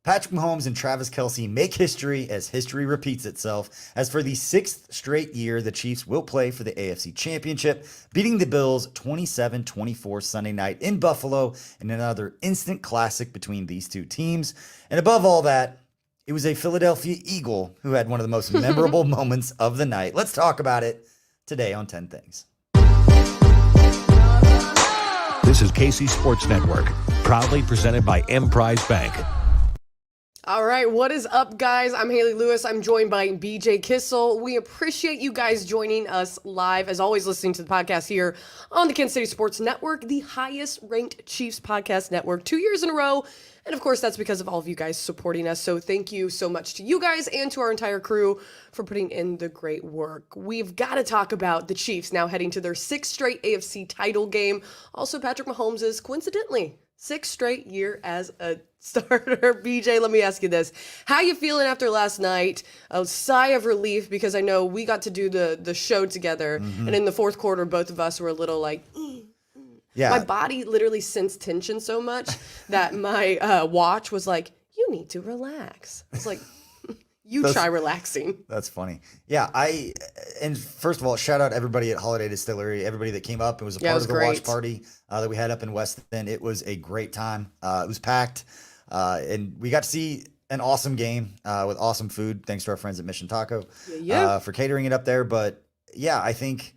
Patrick Mahomes and Travis Kelce make history as history repeats itself. As for the sixth straight year, the Chiefs will play for the AFC Championship, beating the Bills 27-24 Sunday night in Buffalo in another instant classic between these two teams. And above all that, it was a Philadelphia Eagle who had one of the most memorable moments of the night. Let's talk about it today on 10 Things. This is KC Sports Network, proudly presented by Emprise Bank. All right, what is up, guys? I'm Hayley Lewis. I'm joined by BJ Kissel. We appreciate you guys joining us live, as always, listening to the podcast here on the Kansas City Sports Network, the highest-ranked Chiefs podcast network 2 years in a row. And, of course, that's because of all of you guys supporting us. So thank you so much to you guys and to our entire crew for putting in the great work. We've got to talk about the Chiefs now heading to their sixth straight AFC title game. Also, Patrick Mahomes is, coincidentally, sixth straight year as a starter. BJ, let me ask you this. How you feeling after last night? A sigh of relief, because I know we got to do the show together, and in the fourth quarter, both of us were a little like, Yeah. My body literally sensed tension so much that my watch was like, you need to relax. It's like, try relaxing. That's funny. Yeah, and first of all, shout out everybody at Holiday Distillery, everybody that came up and was a part of the watch party that we had up in West End. It was a great time. It was packed, and we got to see an awesome game with awesome food. Thanks to our friends at Mission Taco for catering it up there. But yeah, I think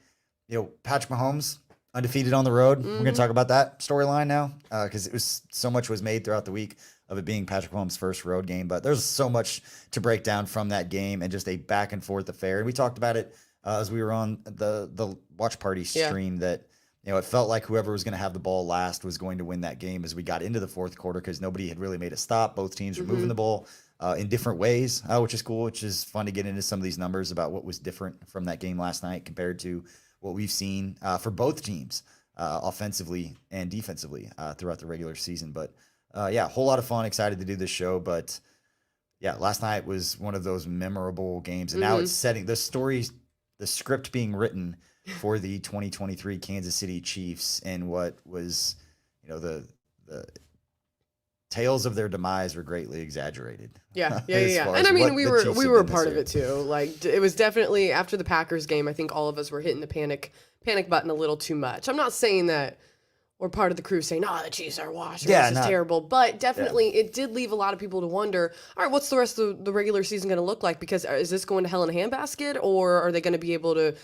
Patrick Mahomes undefeated on the road. We're gonna talk about that storyline now because it was so much was made throughout the week of it being Patrick Mahomes' first road game. But there's so much to break down from that game and just a back and forth affair. And we talked about it as we were on the watch party stream that it felt like whoever was going to have the ball last was going to win that game as we got into the fourth quarter because nobody had really made a stop. Both teams were moving the ball in different ways, which is cool, which is fun to get into some of these numbers about what was different from that game last night compared to what we've seen for both teams offensively and defensively throughout the regular season. But a whole lot of fun. Excited to do this show. But yeah, last night was one of those memorable games. And now it's setting the script being written for the 2023 Kansas City Chiefs and what was, the tales of their demise were greatly exaggerated. Yeah. And I mean, we were a part of it too. Like, it was definitely after the Packers game. I think all of us were hitting the panic button a little too much. I'm not saying that we're part of the crew saying, the Chiefs are washed. This is terrible. But definitely it did leave a lot of people to wonder, all right, what's the rest of the regular season going to look like? Because is this going to hell in a handbasket, or are they going to be able to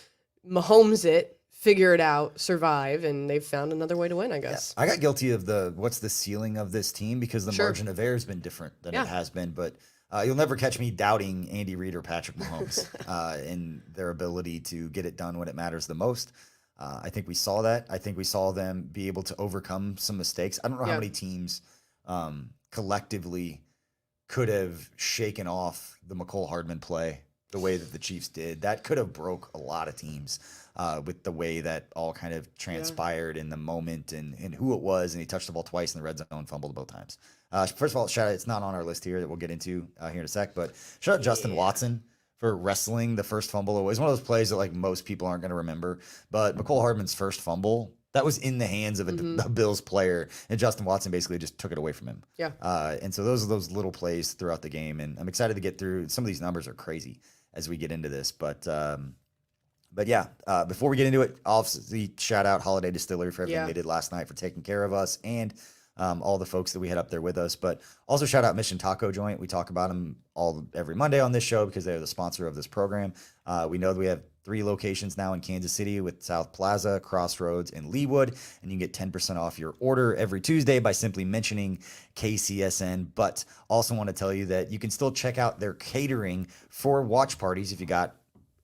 Mahomes it, figure it out, survive, and they've found another way to win, I guess. Yeah. I got guilty of what's the ceiling of this team because the margin of error has been different than it has been. But you'll never catch me doubting Andy Reid or Patrick Mahomes in their ability to get it done when it matters the most. I think we saw that. I think we saw them be able to overcome some mistakes. I don't know how many teams collectively could have shaken off the McCole Hardman play the way that the Chiefs did. That could have broke a lot of teams with the way that all kind of transpired in the moment and who it was. And he touched the ball twice in the red zone, fumbled both times. First of all, shout out, it's not on our list here that we'll get into here in a sec, but shout out Justin Watson for wrestling the first fumble. It was one of those plays that like most people aren't going to remember, but McCole Hardman's first fumble, that was in the hands of a Bills player, and Justin Watson basically just took it away from him. Yeah. And so those are those little plays throughout the game, and I'm excited to get through. Some of these numbers are crazy as we get into this, but yeah, before we get into it, obviously shout out Holiday Distillery for everything they did last night for taking care of us and all the folks that we had up there with us. But also shout out Mission Taco Joint. We talk about them every Monday on this show because they're the sponsor of this program. We know that we have 3 locations now in Kansas City with South Plaza, Crossroads, and Leawood, and you can get 10% off your order every Tuesday by simply mentioning KCSN. But also want to tell you that you can still check out their catering for watch parties. If you got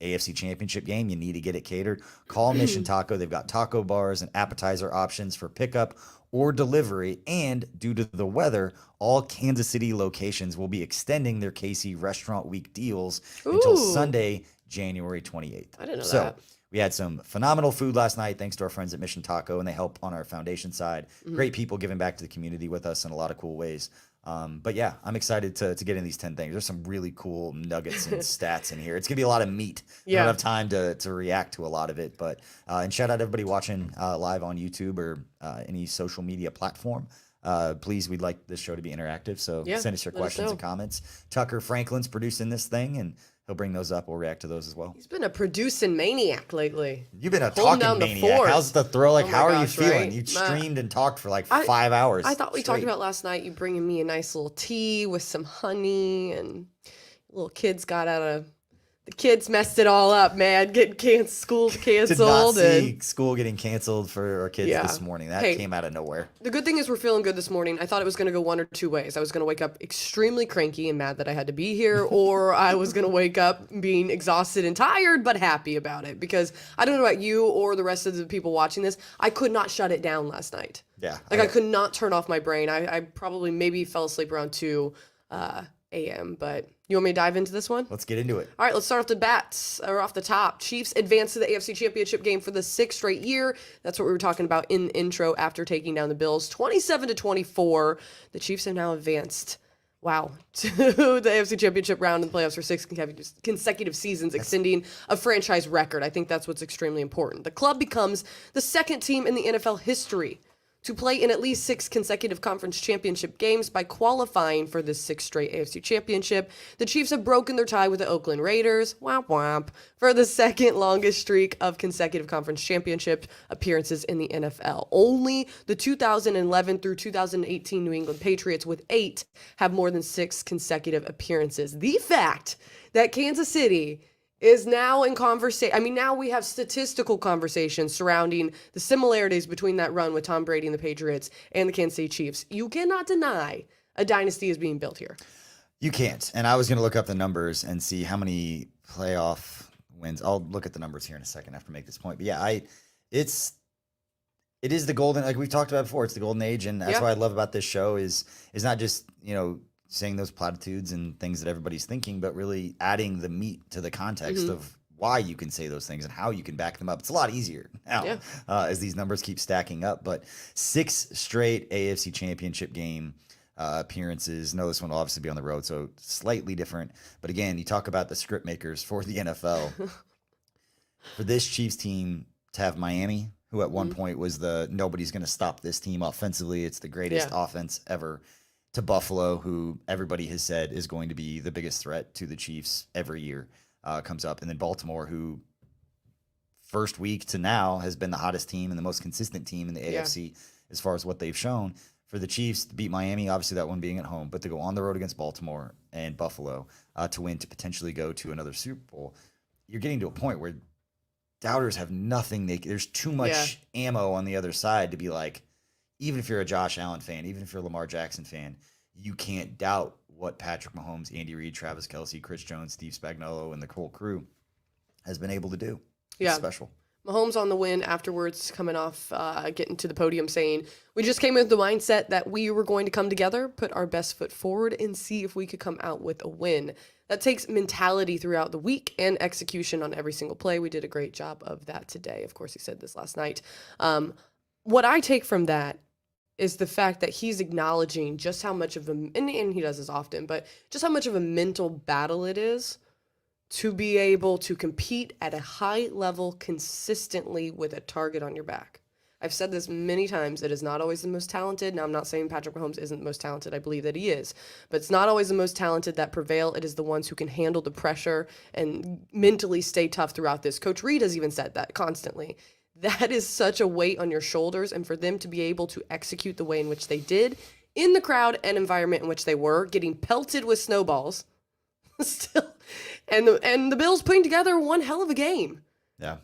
AFC Championship game, you need to get it catered. Call Mission Taco. They've got taco bars and appetizer options for pickup or delivery. And due to the weather, all Kansas City locations will be extending their KC Restaurant Week deals until Sunday, January 28th. I didn't know that. We had some phenomenal food last night, thanks to our friends at Mission Taco, and they help on our foundation side. Great people giving back to the community with us in a lot of cool ways. But yeah, I'm excited to get in these 10 things. There's some really cool nuggets and stats in here. It's going to be a lot of meat. I don't have time to react to a lot of it. But and shout out everybody watching live on YouTube or any social media platform. Please, we'd like this show to be interactive. So Yeah, send us your let us questions know. and comments. Tucker Franklin's producing this thing, and he'll bring those up. We'll react to those as well. He's been a producing maniac lately. You've been a Holding talking down the maniac. fort. How's the throw? Like, Oh my how are gosh, you feeling? right? You streamed and talked for like 5 hours. I thought we talked straight. about last night, you bringing me a nice little tea with some honey, and little kids got out of... The kids messed it all up, man. Getting school's canceled. Did not see and school getting canceled for our kids Yeah. this morning. That Hey. came out of nowhere. the good thing is we're feeling good this morning. I thought it was going to go one or two ways. I was going to wake up extremely cranky and mad that I had to be here, or I was going to wake up being exhausted and tired, but happy about it. Because I don't know about you or the rest of the people watching this, I could not shut it down last night. Yeah. Like I could not turn off my brain. I probably maybe fell asleep around 2 a.m. But you want me to dive into this one? Let's get into it. All right, let's start off the bats or off the top. Chiefs advance to the AFC Championship game for the 6th straight year. That's what we were talking about in the intro after taking down the Bills. 27-24. The Chiefs have now advanced, wow, to the AFC Championship round in the playoffs for 6 consecutive seasons, extending a franchise record. I think that's what's extremely important. The club becomes the second team in the NFL history to play in at least 6 consecutive conference championship games by qualifying for this 6th straight AFC Championship. The Chiefs have broken their tie with the Oakland Raiders, womp womp, for the second longest streak of consecutive conference championship appearances in the NFL. Only the 2011 through 2018 New England Patriots with 8 have more than 6 consecutive appearances. The fact that Kansas City is now in conversation. I mean, now we have statistical conversations surrounding the similarities between that run with Tom Brady and the Patriots and the Kansas City Chiefs. You cannot deny a dynasty is being built here. You can't. And I was going to look up the numbers and see how many playoff wins. I'll look at the numbers here in a second after I make this point. But yeah, it is the golden, like we've talked about before, it's the golden age. And that's Yeah. what I love about this show is not just, saying those platitudes and things that everybody's thinking, but really adding the meat to the context of why you can say those things and how you can back them up. It's a lot easier now as these numbers keep stacking up. But 6 straight AFC Championship game appearances. No, this one will obviously be on the road, so slightly different. But again, you talk about the script makers for the NFL. For this Chiefs team to have Miami, who at one point was nobody's going to stop this team offensively. It's the greatest offense ever. To Buffalo, who everybody has said is going to be the biggest threat to the Chiefs every year, comes up. And then Baltimore, who first week to now has been the hottest team and the most consistent team in the AFC as far as what they've shown. For the Chiefs to beat Miami, obviously that one being at home, but to go on the road against Baltimore and Buffalo to win, to potentially go to another Super Bowl, you're getting to a point where doubters have nothing. There's too much ammo on the other side to be like, even if you're a Josh Allen fan, even if you're a Lamar Jackson fan, you can't doubt what Patrick Mahomes, Andy Reid, Travis Kelce, Chris Jones, Steve Spagnuolo, and the whole crew has been able to do. It's special. Mahomes on the win afterwards, coming off, getting to the podium saying, we just came with the mindset that we were going to come together, put our best foot forward, and see if we could come out with a win. That takes mentality throughout the week and execution on every single play. We did a great job of that today. Of course, he said this last night. What I take from that is the fact that he's acknowledging just how much of a, and he does this often, but just how much of a mental battle it is to be able to compete at a high level consistently with a target on your back. I've said this many times. It is not always the most talented. Now, I'm not saying Patrick Mahomes isn't the most talented. I believe that he is. But it's not always the most talented that prevail. It is the ones who can handle the pressure and mentally stay tough throughout this. Coach Reid has even said that constantly. That is such a weight on your shoulders, and for them to be able to execute the way in which they did in the crowd and environment in which they were, getting pelted with snowballs still, and the Bills putting together one hell of a game. Yeah.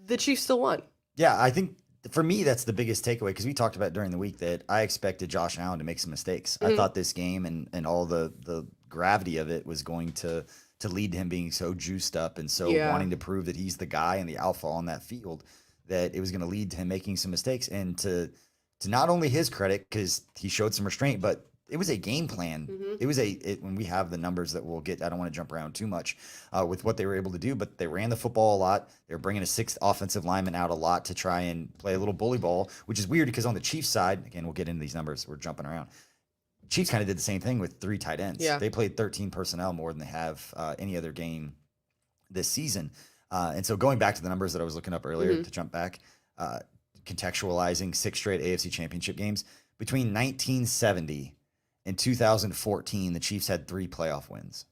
The Chiefs still won. Yeah, I think for me that's the biggest takeaway, because we talked about during the week that I expected Josh Allen to make some mistakes. I thought this game and all the gravity of it was going to lead to him being so juiced up and so wanting to prove that he's the guy and the alpha on that field, that it was going to lead to him making some mistakes. And to not only his credit, because he showed some restraint, but it was a game plan. It was when we have the numbers that we'll get, I don't want to jump around too much with what they were able to do, but they ran the football a lot. They were bringing a 6th offensive lineman out a lot to try and play a little bully ball, which is weird because on the Chiefs side, again, we'll get into these numbers. We're jumping around. Chiefs kind of did the same thing with 3 tight ends. Yeah. They played 13 personnel more than they have any other game this season. And so going back to the numbers that I was looking up earlier to jump back, contextualizing 6 straight AFC Championship games, between 1970 and 2014, the Chiefs had 3 playoff wins.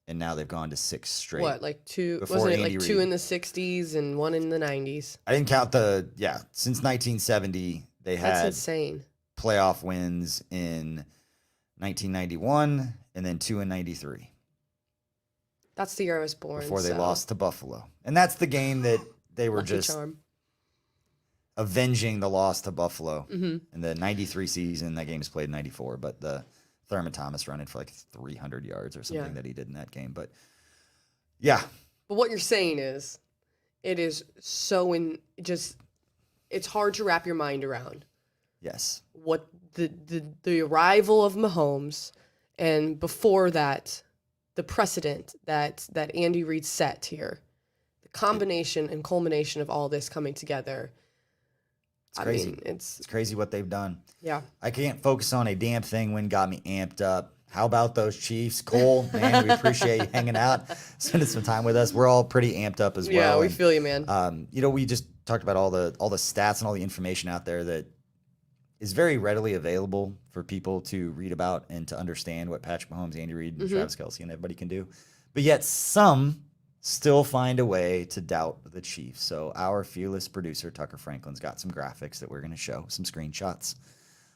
And now they've gone to 6 straight. What, like 2? Before Wasn't it Andy like 2 Reid. in the 60s and 1 in the 90s? I didn't count since 1970, they That's had insane. playoff wins in 1991 and then 2 in 93 That's the year I was born. before they so. lost to Buffalo. And that's the game that they were Lucky just charm. avenging the loss to Buffalo. Mm-hmm. In the 93 season, that game's played in 94, but the Thurman Thomas running for like 300 yards or something that he did in that game. But yeah. But what you're saying is, it is so it's hard to wrap your mind around. Yes. What the arrival of Mahomes, and before that, the precedent that Andy Reid set here, the combination and culmination of all this coming together. It's crazy. I mean, it's crazy what they've done. Yeah. I can't focus on a damn thing when got me amped up. How about those Chiefs? Cole, man, we appreciate you hanging out, spending some time with us. We're all pretty amped up as well. Yeah, we feel you, man. We just talked about all the stats and all the information out there that is very readily available for people to read about and to understand what Patrick Mahomes, Andy Reid, and Travis Kelce and everybody can do. But yet some still find a way to doubt the Chiefs. So our fearless producer, Tucker Franklin's got some graphics that we're going to show, some screenshots.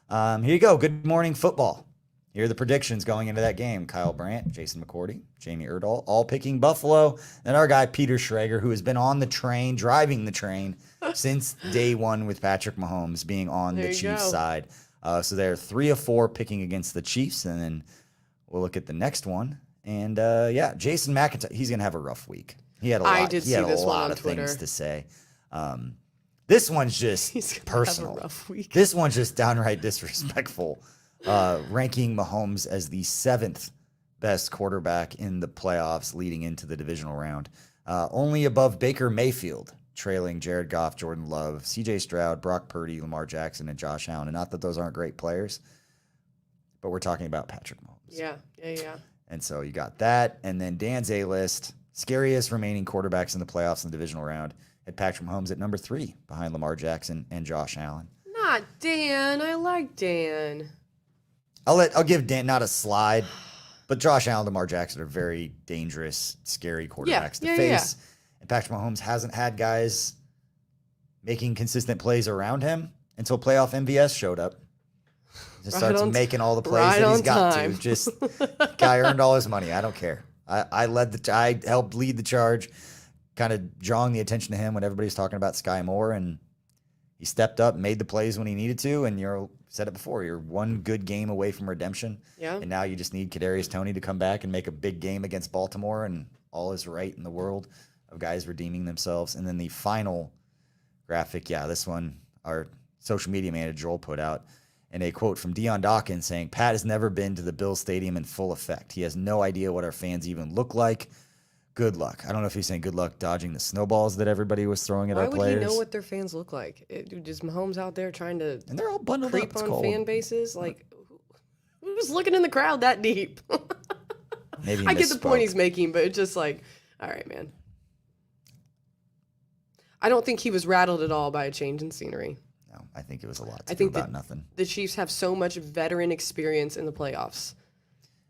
Here you go. Good morning, football. Here are the predictions going into that game. Kyle Brandt, Jason McCourty, Jamie Erdahl, all picking Buffalo. And our guy, Peter Schrager, who has been on the train, driving the train since day one with Patrick Mahomes being on the Chiefs side. So they're 3 of 4 picking against the Chiefs. And then we'll look at the next one. And Jason McIntyre, he's going to have a rough week. He had a lot, a lot of things to say. This one's just personal. Have a rough week. This one's just downright disrespectful. Ranking Mahomes as the 7th best quarterback in the playoffs leading into the divisional round. Only above Baker Mayfield, trailing Jared Goff, Jordan Love, CJ Stroud, Brock Purdy, Lamar Jackson, and Josh Allen. And not that those aren't great players, but we're talking about Patrick Mahomes. Yeah. And so you got that. And then Dan's A-list, scariest remaining quarterbacks in the playoffs in the divisional round, had Patrick Mahomes at number 3 behind Lamar Jackson and Josh Allen. Not Dan. I like Dan. I'll give Dan not a slide, but Josh Allen and Lamar Jackson are very dangerous, scary quarterbacks to face. And Patrick Mahomes hasn't had guys making consistent plays around him until playoff MVS showed up. Just starts making all the plays that he's got to. Just guy earned all his money. I don't care. I helped lead the charge, kind of drawing the attention to him when everybody's talking about Sky Moore, and he stepped up, made the plays when he needed to, and you said it before, you're one good game away from redemption. Yeah. And now you just need Kadarius Toney to come back and make a big game against Baltimore, and all is right in the world of guys redeeming themselves. And then the final graphic, this one our social media manager Joel put out, and a quote from Deion Dawkins saying, Pat has never been to the Bills Stadium in full effect. He has no idea what our fans even look like. Good luck. I don't know if he's saying good luck dodging the snowballs that everybody was throwing at our players. Why would he know what their fans look like? Just Mahomes out there trying to and they're all bundled creep up. on fan bases? Like, who's looking in the crowd that deep? Maybe I get the point he's making, but it's just like, all right, man. I don't think he was rattled at all by a change in scenery. No, I think it was a lot to do about nothing. The Chiefs have so much veteran experience in the playoffs.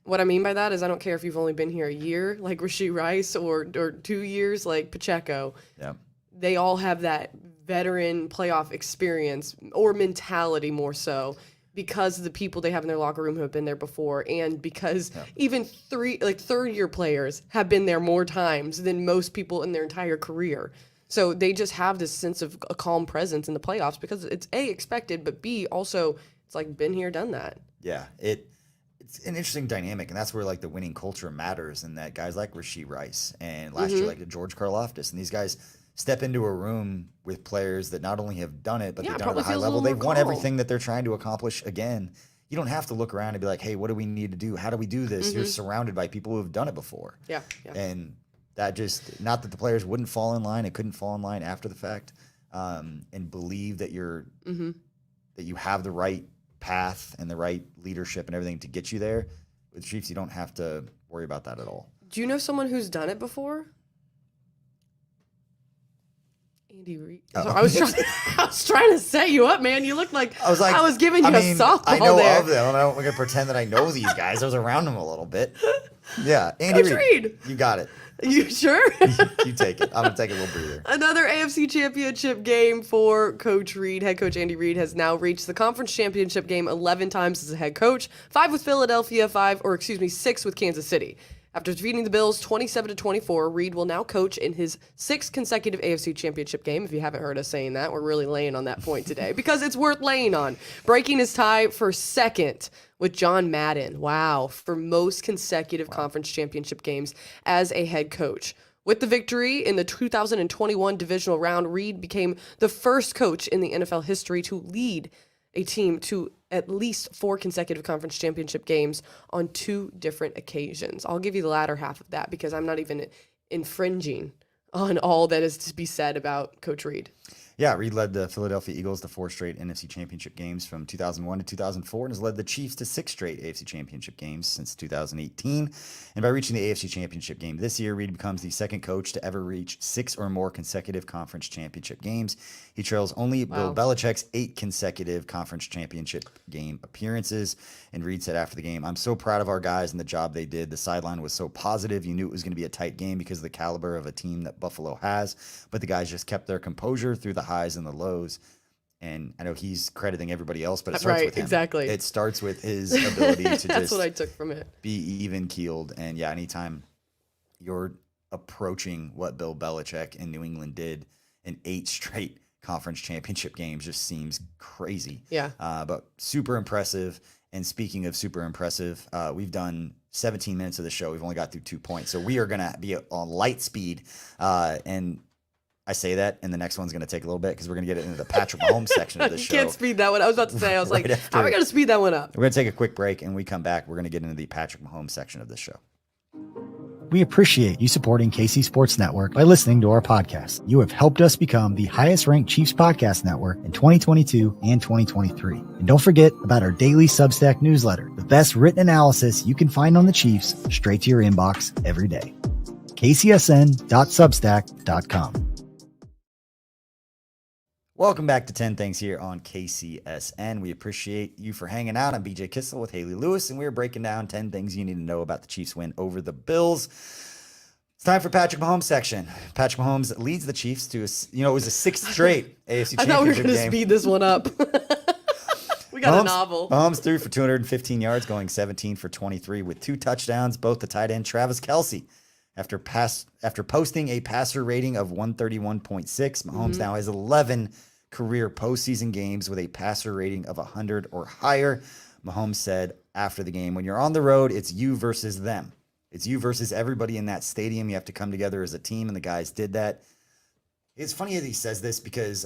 What I mean by that is I don't care if you've only been here a year, like Rashee Rice, or 2 years, like Pacheco. Yeah. They all have that veteran playoff experience or mentality more so because of the people they have in their locker room who have been there before, and because even third-year players have been there more times than most people in their entire career. So they just have this sense of a calm presence in the playoffs because it's A, expected, but B, also it's like been here, done that. Yeah, it's an interesting dynamic, and that's where like the winning culture matters, and that guys like Rashee Rice and last year like George Karlaftis, and these guys step into a room with players that not only have done it, but they've done it at a high level. They've won everything that they're trying to accomplish again. You don't have to look around and be like, hey, what do we need to do? How do we do this? You're surrounded by people who have done it before. Yeah. And that just, not that the players wouldn't fall in line, it couldn't fall in line after the fact, and believe that that you have the right path and the right leadership and everything to get you there. With Chiefs, you don't have to worry about that at all. Do you know someone who's done it before? Andy Reid. I was trying to set you up, man. You looked like I was giving you a softball I know there. of them. I'm not going to pretend that I know these guys. I was around them a little bit. Yeah, Andy Coach Reid. You got it. You sure? You take it. I'm going to take a little breather. Another AFC Championship game for Coach Reid. Head coach Andy Reid has now reached the conference championship game 11 times as a head coach, 5 with Philadelphia, 6 with Kansas City. After defeating the Bills 27-24, Reid will now coach in his 6th consecutive AFC Championship game. If you haven't heard us saying that, we're really laying on that point today because it's worth laying on. Breaking his tie for second with John Madden. Wow, for most consecutive conference championship games as a head coach. With the victory in the 2021 Divisional Round, Reid became the first coach in the NFL history to lead a team to at least 4 consecutive conference championship games on 2 different occasions. I'll give you the latter half of that because I'm not even infringing on all that is to be said about Coach Reid. Yeah, Reid led the Philadelphia Eagles to 4 straight NFC Championship games from 2001 to 2004 and has led the Chiefs to 6 straight AFC Championship games since 2018. And by reaching the AFC Championship game this year, Reid becomes the second coach to ever reach 6 or more consecutive conference championship games. He trails only Bill Belichick's 8 consecutive conference championship game appearances. And Reid said after the game, "I'm so proud of our guys and the job they did. The sideline was so positive. You knew it was going to be a tight game because of the caliber of a team that Buffalo has. But the guys just kept their composure through the highs and the lows." And I know he's crediting everybody else, but it starts with him. Exactly. It starts with his ability to That's just what I took from it. Be even keeled. And yeah, anytime you're approaching what Bill Belichick in New England did in 8 straight conference championship games just seems crazy. Yeah. But super impressive. And speaking of super impressive, we've done 17 minutes of the show. We've only got through 2 points. So we are going to be on light speed. And I say that, and the next one's going to take a little bit because we're going to get into the Patrick Mahomes section of the show. You can't speed that one. I was about to say, I was Right like, after. how are we going to speed that one up? We're going to take a quick break, and when we come back, we're going to get into the Patrick Mahomes section of the show. We appreciate you supporting KC Sports Network by listening to our podcast. You have helped us become the highest ranked Chiefs podcast network in 2022 and 2023. And don't forget about our daily Substack newsletter, the best written analysis you can find on the Chiefs straight to your inbox every day. kcsn.substack.com. Welcome back to 10 Things here on KCSN. We appreciate you for hanging out. I'm BJ Kissel with Hayley Lewis, and we're breaking down 10 things you need to know about the Chiefs' win over the Bills. It's time for Patrick Mahomes section. Patrick Mahomes leads the Chiefs to, it was a 6th straight AFC Championship game. I thought we were going to speed this one up. We got a novel. Mahomes threw for 215 yards, going 17 for 23 with 2 touchdowns, both to tight end Travis Kelce. After posting a passer rating of 131.6, Mahomes now has 11 career postseason games with a passer rating of 100 or higher. Mahomes said after the game, "When you're on the road, it's you versus them. It's you versus everybody in that stadium. You have to come together as a team," and the guys did that. It's funny that he says this because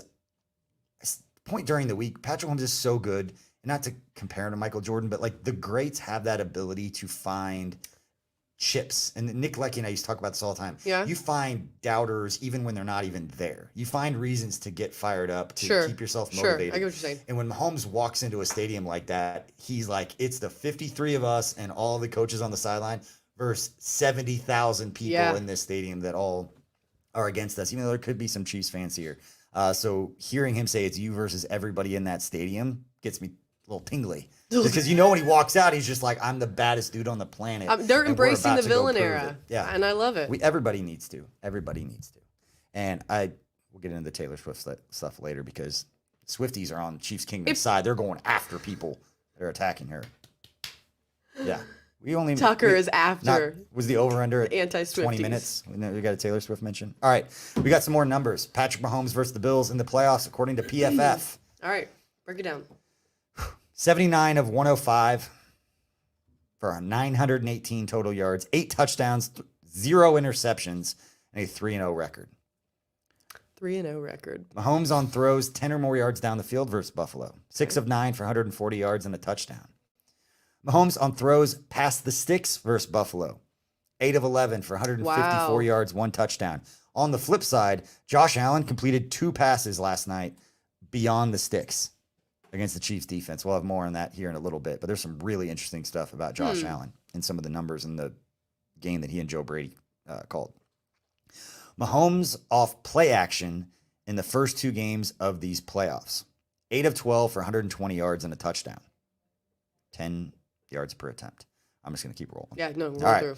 point during the week, Patrick Mahomes is so good, and not to compare him to Michael Jordan, but like the greats have that ability to find chips. And Nick Leckie and I used to talk about this all the time. Yeah. You find doubters even when they're not even there. You find reasons to get fired up, to keep yourself motivated. I get what you're saying. And when Mahomes walks into a stadium like that, he's like, it's the 53 of us and all the coaches on the sideline versus 70,000 people in this stadium that all are against us, even though there could be some Chiefs fans here. So hearing him say it's you versus everybody in that stadium gets me a little tingly. Because when he walks out, he's just like, I'm the baddest dude on the planet. They're embracing the villain era. Yeah. And I love it. Everybody needs to. Everybody needs to. And we'll get into the Taylor Swift stuff later because Swifties are on Chiefs Kingdom's side. They're going after people that are attacking her. Yeah. Tucker is after. Was the over-under at anti-Swifties. 20 minutes? We got a Taylor Swift mention. All right. We got some more numbers. Patrick Mahomes versus the Bills in the playoffs, according to PFF. All right. Break it down. 79 of 105 for 918 total yards, 8 touchdowns, 0 interceptions, and a 3-0 record. 3-0 record. Mahomes on throws 10 or more yards down the field versus Buffalo. 6 of 9 for 140 yards and a touchdown. Mahomes on throws past the sticks versus Buffalo. 8 of 11 for 154 yards, 1 touchdown. On the flip side, Josh Allen completed 2 passes last night beyond the sticks against the Chiefs defense. We'll have more on that here in a little bit, but there's some really interesting stuff about Josh Allen and some of the numbers in the game that he and Joe Brady called. Mahomes off play action in the first 2 games of these playoffs. 8 of 12 for 120 yards and a touchdown. 10 yards per attempt. I'm just going to keep rolling. Yeah, no, roll All right. through.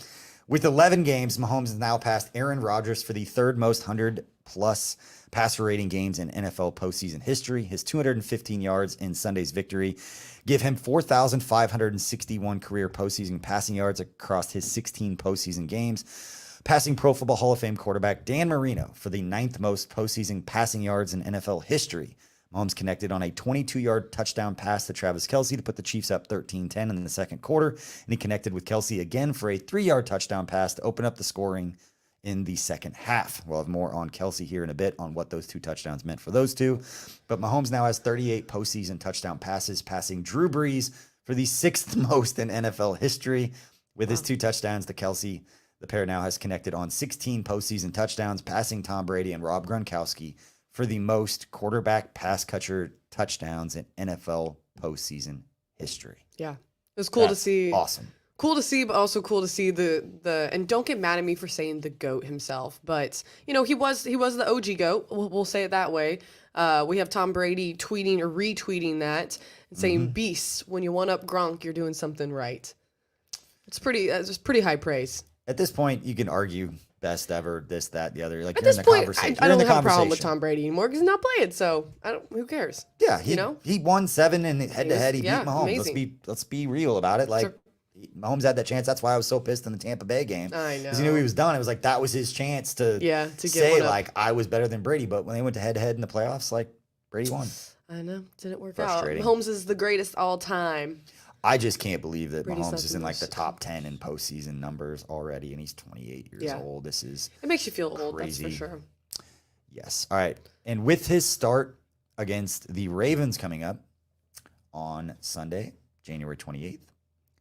With 11 games, Mahomes has now passed Aaron Rodgers for the 3rd most 100-plus passer rating games in NFL postseason history. His 215 yards in Sunday's victory give him 4,561 career postseason passing yards across his 16 postseason games, passing Pro Football Hall of Fame quarterback Dan Marino for the 9th most postseason passing yards in NFL history. Mahomes connected on a 22-yard touchdown pass to Travis Kelce to put the Chiefs up 13-10 in the second quarter, and he connected with Kelce again for a 3-yard touchdown pass to open up the scoring in the second half. We'll have more on Kelce here in a bit on what those 2 touchdowns meant for those two, but Mahomes now has 38 postseason touchdown passes, passing Drew Brees for the 6th most in NFL history. With his 2 touchdowns to Kelce, the pair now has connected on 16 postseason touchdowns, passing Tom Brady and Rob Gronkowski for the most quarterback pass catcher touchdowns in NFL postseason history. Yeah. It was cool to see. Awesome. Cool to see, but also cool to see the and don't get mad at me for saying the GOAT himself, but he was the OG GOAT. We'll say it that way. We have Tom Brady tweeting or retweeting that and saying, "Beast, when you one up Gronk, you're doing something right." It's pretty high praise. At this point, you can argue best ever, this, that, the other. Like At you're this in the point, conversation. I You're in don't the have a problem with conversation. Tom Brady anymore because he's not playing. So who cares? Yeah, he won 7 and head to head. He beat Mahomes. Amazing. Let's be real about it. Like Sure. Mahomes had that chance. That's why I was so pissed in the Tampa Bay game. I know. Because he knew he was done. It was like that was his chance to get say one up. like I was better than Brady. But when they went to head in the playoffs, like Brady won. I know, didn't work out. Frustrating. Mahomes is the greatest all time. I just can't believe that Brady's Mahomes not is the in like the most. top 10 in postseason numbers already, and he's 28 years old. This is It makes you feel old, that's crazy. for sure. Yes. All right. And with his start against the Ravens coming up on Sunday, January 28th,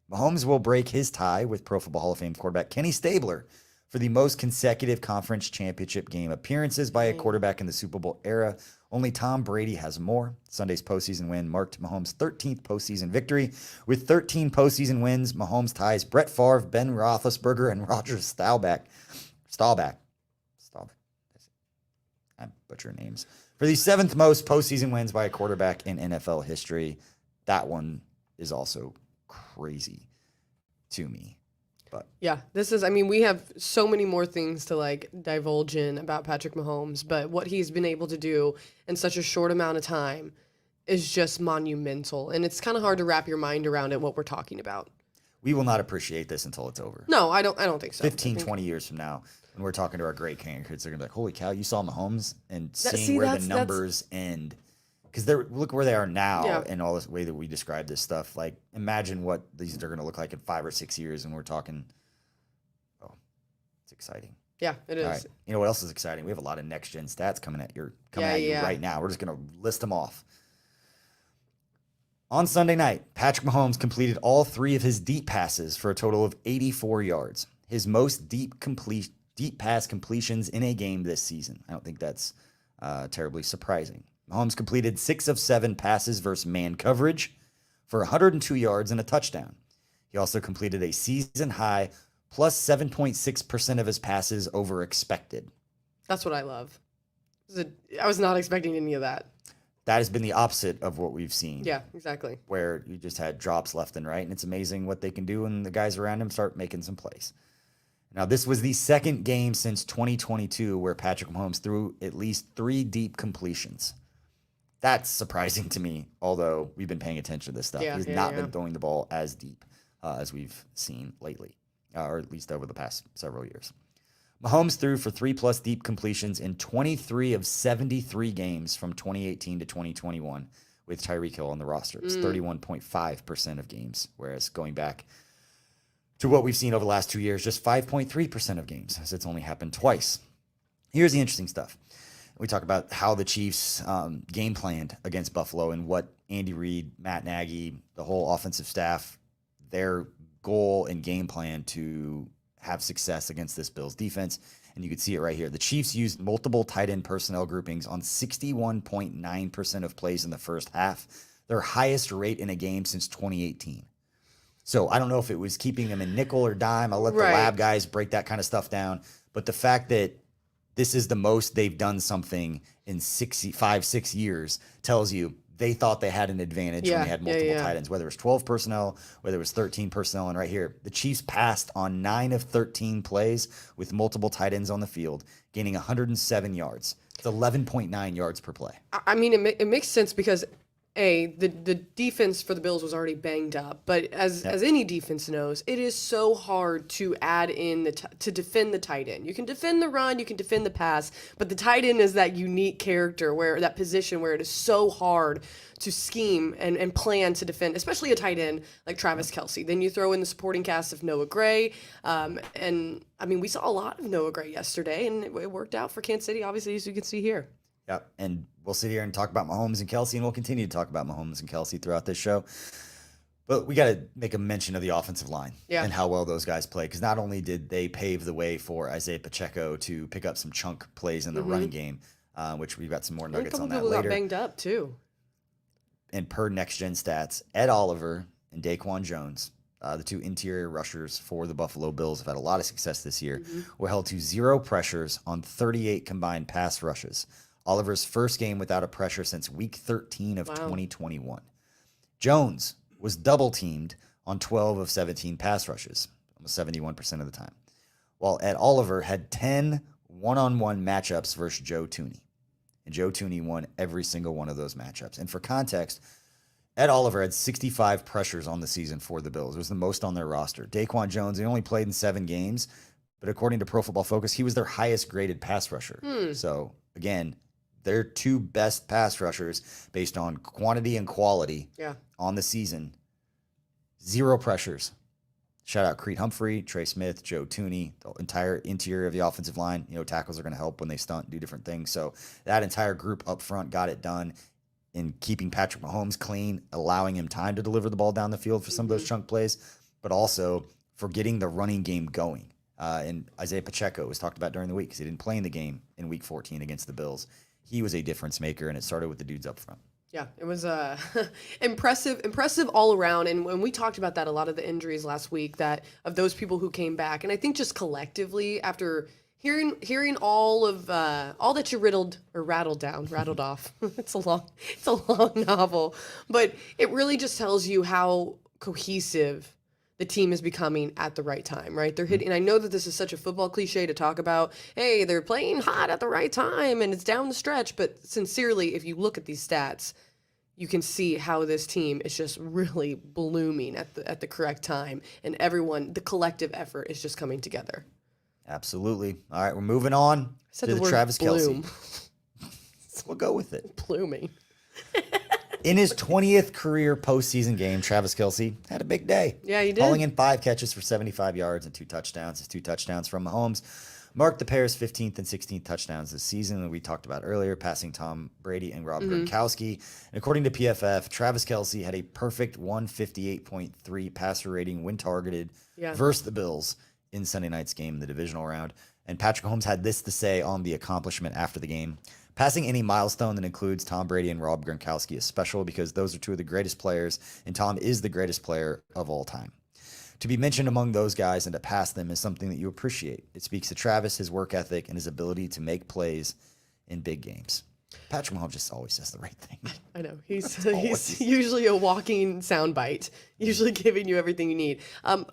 Mahomes will break his tie with Pro Football Hall of Fame quarterback Kenny Stabler for the most consecutive conference championship game appearances by a quarterback in the Super Bowl era. Only Tom Brady has more. Sunday's postseason win marked Mahomes' 13th postseason victory. With 13 postseason wins, Mahomes ties Brett Favre, Ben Roethlisberger, and Roger Staubach. I butcher names. For the 7th most postseason wins by a quarterback in NFL history. That one is also crazy to me. But Yeah, we have so many more things to like divulge in about Patrick Mahomes, but what he's been able to do in such a short amount of time is just monumental. And it's kind of hard to wrap your mind around it, what we're talking about. we will not appreciate this until it's over. No, I don't think so. 15, 20 years from now, when we're talking to our great grandkids, they're going to be like, holy cow, you saw Mahomes? And seeing where the numbers end. Because look where they are now and all this way that we describe this stuff. Like, imagine what these are going to look like in 5 or 6 years. And we're talking, it's exciting. Yeah, it is. All right. You know what else is exciting? We have a lot of next-gen stats coming at you right now. We're just going to list them off. On Sunday night, Patrick Mahomes completed all 3 of his deep passes for a total of 84 yards. His most deep pass completions in a game this season. I don't think that's terribly surprising. Mahomes completed 6 of 7 passes versus man coverage for 102 yards and a touchdown. He also completed a season-high plus 7.6% of his passes over expected. That's what I love. I was not expecting any of that. That has been the opposite of what we've seen. Yeah, exactly. Where you just had drops left and right, and it's amazing what they can do when the guys around him start making some plays. Now, this was the second game since 2022 where Patrick Mahomes threw at least 3 deep completions. That's surprising to me, although we've been paying attention to this stuff. He's not been throwing the ball as deep as we've seen lately, or at least over the past several years. Mahomes threw for 3+ deep completions in 23 of 73 games from 2018 to 2021 with Tyreek Hill on the roster. It's 31.5% of games, whereas going back to what we've seen over the last 2 years, just 5.3% of games, as it's only happened twice. Here's the interesting stuff. We talk about how the Chiefs game planned against Buffalo and what Andy Reid, Matt Nagy, the whole offensive staff, their goal and game plan to have success against this Bills defense. And you can see it right here. The Chiefs used multiple tight end personnel groupings on 61.9% of plays in the first half, their highest rate in a game since 2018. So I don't know if it was keeping them in nickel or dime. I'll let the lab guys break that kind of stuff down. But the fact that this is the most they've done something in 6 years, tells you they thought they had an advantage when they had multiple tight ends, whether it was 12 personnel, whether it was 13 personnel. And right here, the Chiefs passed on 9 of 13 plays with multiple tight ends on the field, gaining 107 yards. It's 11.9 yards per play. I mean, it makes sense because the defense for the Bills was already banged up, but as any defense knows, it is so hard to add in to defend the tight end. You can defend the run, you can defend the pass, but the tight end is that unique character that position where it is so hard to scheme and plan to defend, especially a tight end like Travis Kelce. Then you throw in the supporting cast of Noah Gray, and I mean, we saw a lot of Noah Gray yesterday, and it worked out for Kansas City, obviously, as you can see here. Yeah, and we'll sit here and talk about Mahomes and Kelce, and we'll continue to talk about Mahomes and Kelce throughout this show. But we got to make a mention of the offensive line and how well those guys play, because not only did they pave the way for Isaiah Pacheco to pick up some chunk plays in the running game, which we've got some more nuggets on that later. A couple people got banged up, too. And per next-gen stats, Ed Oliver and Daquan Jones, the two interior rushers for the Buffalo Bills, have had a lot of success this year, were held to 0 pressures on 38 combined pass rushes. Oliver's first game without a pressure since week 13 of 2021. Jones was double-teamed on 12 of 17 pass rushes, almost 71% of the time, while Ed Oliver had 10 one-on-one matchups versus Joe Thuney. And Joe Thuney won every single one of those matchups. And for context, Ed Oliver had 65 pressures on the season for the Bills. It was the most on their roster. Daquan Jones, he only played in 7 games, but according to Pro Football Focus, he was their highest-graded pass rusher. So, again, their 2 best pass rushers based on quantity and quality on the season. 0 pressures. Shout out Creed Humphrey, Trey Smith, Joe Thuney, the entire interior of the offensive line. You know, tackles are going to help when they stunt and do different things. So that entire group up front got it done in keeping Patrick Mahomes clean, allowing him time to deliver the ball down the field for some of those chunk plays, but also for getting the running game going. And Isaiah Pacheco was talked about during the week because he didn't play in the game in week 14 against the Bills. He was a difference maker, and it started with the dudes up front. Yeah, it was impressive all around. And when we talked about that, a lot of the injuries last week, that of those people who came back, and I think just collectively after hearing all that you rattled off. It's a long novel, but it really just tells you how cohesive the team is becoming at the right time, right? They're hitting, and I know that this is such a football cliche to talk about, hey, they're playing hot at the right time and it's down the stretch, but sincerely, if you look at these stats, you can see how this team is just really blooming at the correct time, and everyone, the collective effort is just coming together. Absolutely. All right, we're moving on to the Travis bloom. Kelce. We'll go with it. Blooming. In his 20th career postseason game, Travis Kelce had a big day. Yeah, he did. Hauling in 5 catches for 75 yards and 2 touchdowns. His 2 touchdowns from Mahomes marked the pair's 15th and 16th touchdowns this season that we talked about earlier, passing Tom Brady and Rob Gronkowski. And according to PFF, Travis Kelce had a perfect 158.3 passer rating when targeted versus the Bills in Sunday night's game in the divisional round. And Patrick Mahomes had this to say on the accomplishment after the game. Passing any milestone that includes Tom Brady and Rob Gronkowski is special because those are 2 of the greatest players, and Tom is the greatest player of all time. To be mentioned among those guys and to pass them is something that you appreciate. It speaks to Travis, his work ethic, and his ability to make plays in big games. Patrick Mahomes just always says the right thing. I know. He's usually a walking soundbite, usually giving you everything you need.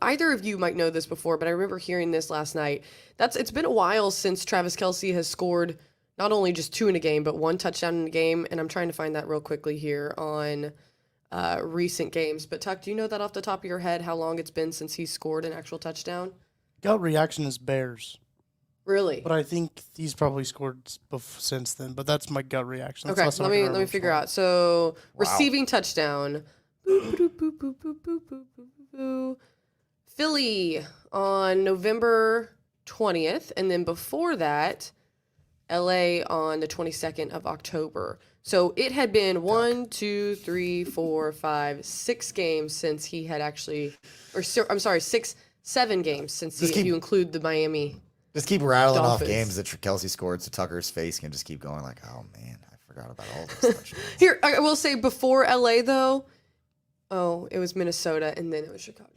Either of you might know this before, but I remember hearing this last night. It's been a while since Travis Kelce has scored not only just 2 in a game, but 1 touchdown in a game. And I'm trying to find that real quickly here on recent games. But Tuck, do you know that off the top of your head, how long it's been since he scored an actual touchdown? Gut reaction is Bears. Really? But I think he's probably scored since then. But that's my gut reaction. That's okay, let me figure out. So, receiving touchdown. Philly on November 20th. And then before that, LA on the 22nd of October. So it had been 6 games since he had actually, seven games since you include the Miami. Just keep rattling Dolphins. off games that Kelce scored so Tucker's face can just keep going like, oh man, I forgot about all this touchdowns. Here, I will say before LA though, it was Minnesota and then it was Chicago.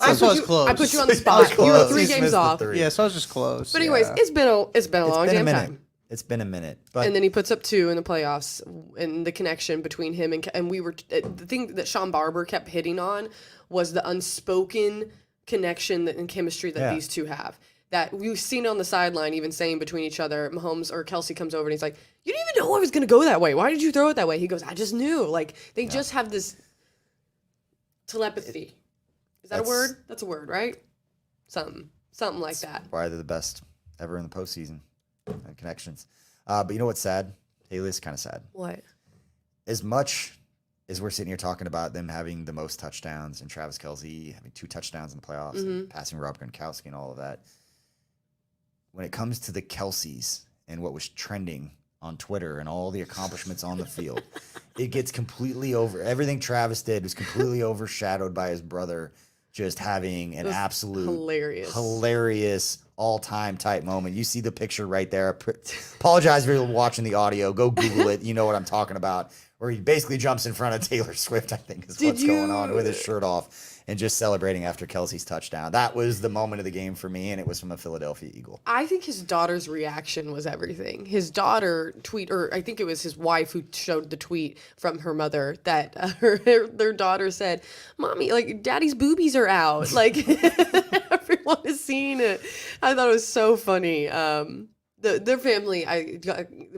I was close. I put you on the I was spot. You were close. 3 He games missed the off. 3. Yeah, so I was just close. But anyways, yeah. it's been a long It's been damn a minute. time. It's been a minute. But And then he puts up 2 in the playoffs, and the connection between him and we were the thing that Sean Barber kept hitting on was the unspoken connection and chemistry that these two have. That we've seen on the sideline, even saying between each other, Mahomes or Kelce comes over and he's like, "You didn't even know I was going to go that way. Why did you throw it that way?" He goes, "I just knew." Like they just have this telepathy. Is that a word? That's a word, right? Something like that. why they're the best ever in the postseason. Connections. But you know what's sad? Haley, it's kind of sad. What? As much as we're sitting here talking about them having the most touchdowns and Travis Kelce having 2 touchdowns in the playoffs and passing Rob Gronkowski and all of that, when it comes to the Kelces and what was trending on Twitter and all the accomplishments on the field, it gets completely over. Everything Travis did was completely overshadowed by his brother just having an absolute hilarious all-time type moment. You see the picture right there. Apologize if you're watching the audio. Go Google it. You know what I'm talking about. Where he basically jumps in front of Taylor Swift, I think is what's going on, with his shirt off and just celebrating after Kelce's touchdown. That was the moment of the game for me, and it was from a Philadelphia Eagle. I think his daughter's reaction was everything. His daughter or I think it was his wife who showed the tweet from her mother that their daughter said, "Mommy, like Daddy's boobies are out." Like everyone is seeing it. I thought it was so funny. Their family.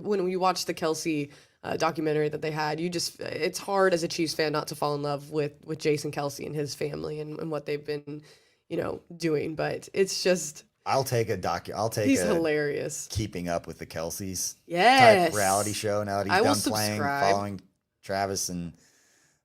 When you watch the Kelce documentary that they had, it's hard as a Chiefs fan not to fall in love with Jason Kelce and his family and what they've been, doing. But it's just he's hilarious. Keeping Up with the Kelces Yes. type reality show now that he's done playing, following Travis and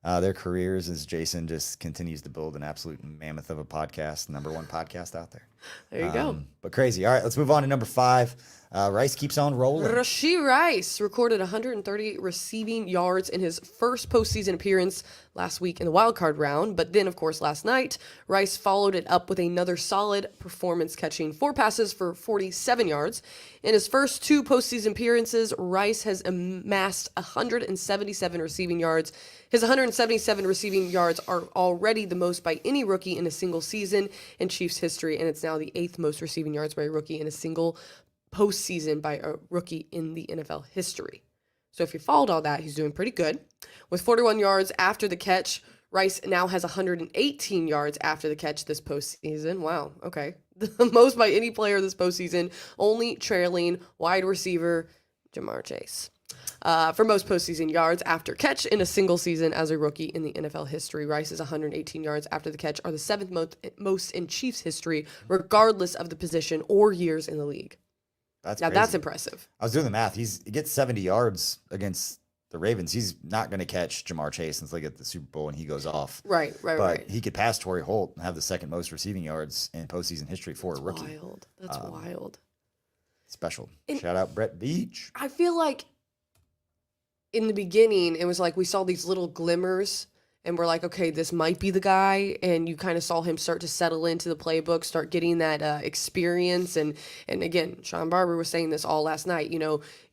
their careers as Jason just continues to build an absolute mammoth of a podcast, number 1 podcast out there. There you go. But crazy. All right, let's move on to number 5. Rice keeps on rolling. Rashee Rice recorded 130 receiving yards in his first postseason appearance last week in the wild card round. But then, of course, last night, Rice followed it up with another solid performance, catching 4 passes for 47 yards. In his first 2 postseason appearances, Rice has amassed 177 receiving yards. His 177 receiving yards are already the most by any rookie in a single season in Chiefs history, and it's now the 8th most receiving yards by a rookie in a single postseason by a rookie in the NFL history. So if you followed all that, he's doing pretty good. With 41 yards after the catch, Rice now has 118 yards after the catch this postseason. Wow, okay. The most by any player this postseason, only trailing wide receiver Jamar Chase. For most postseason yards after catch in a single season as a rookie in the NFL history, Rice's 118 yards after the catch are the 7th most in Chiefs history, regardless of the position or years in the league. That's impressive. I was doing the math. He gets 70 yards against the Ravens. He's not going to catch Jamar Chase until they get the Super Bowl and he goes off. Right. But he could pass Torrey Holt and have the 2nd most receiving yards in postseason history for a rookie. That's wild. Special. Shout out Brett Beach. I feel like in the beginning, it was like we saw these little glimmers and we're like, okay, this might be the guy. And you kind of saw him start to settle into the playbook, start getting that experience. And again, Sean Barber was saying this all last night,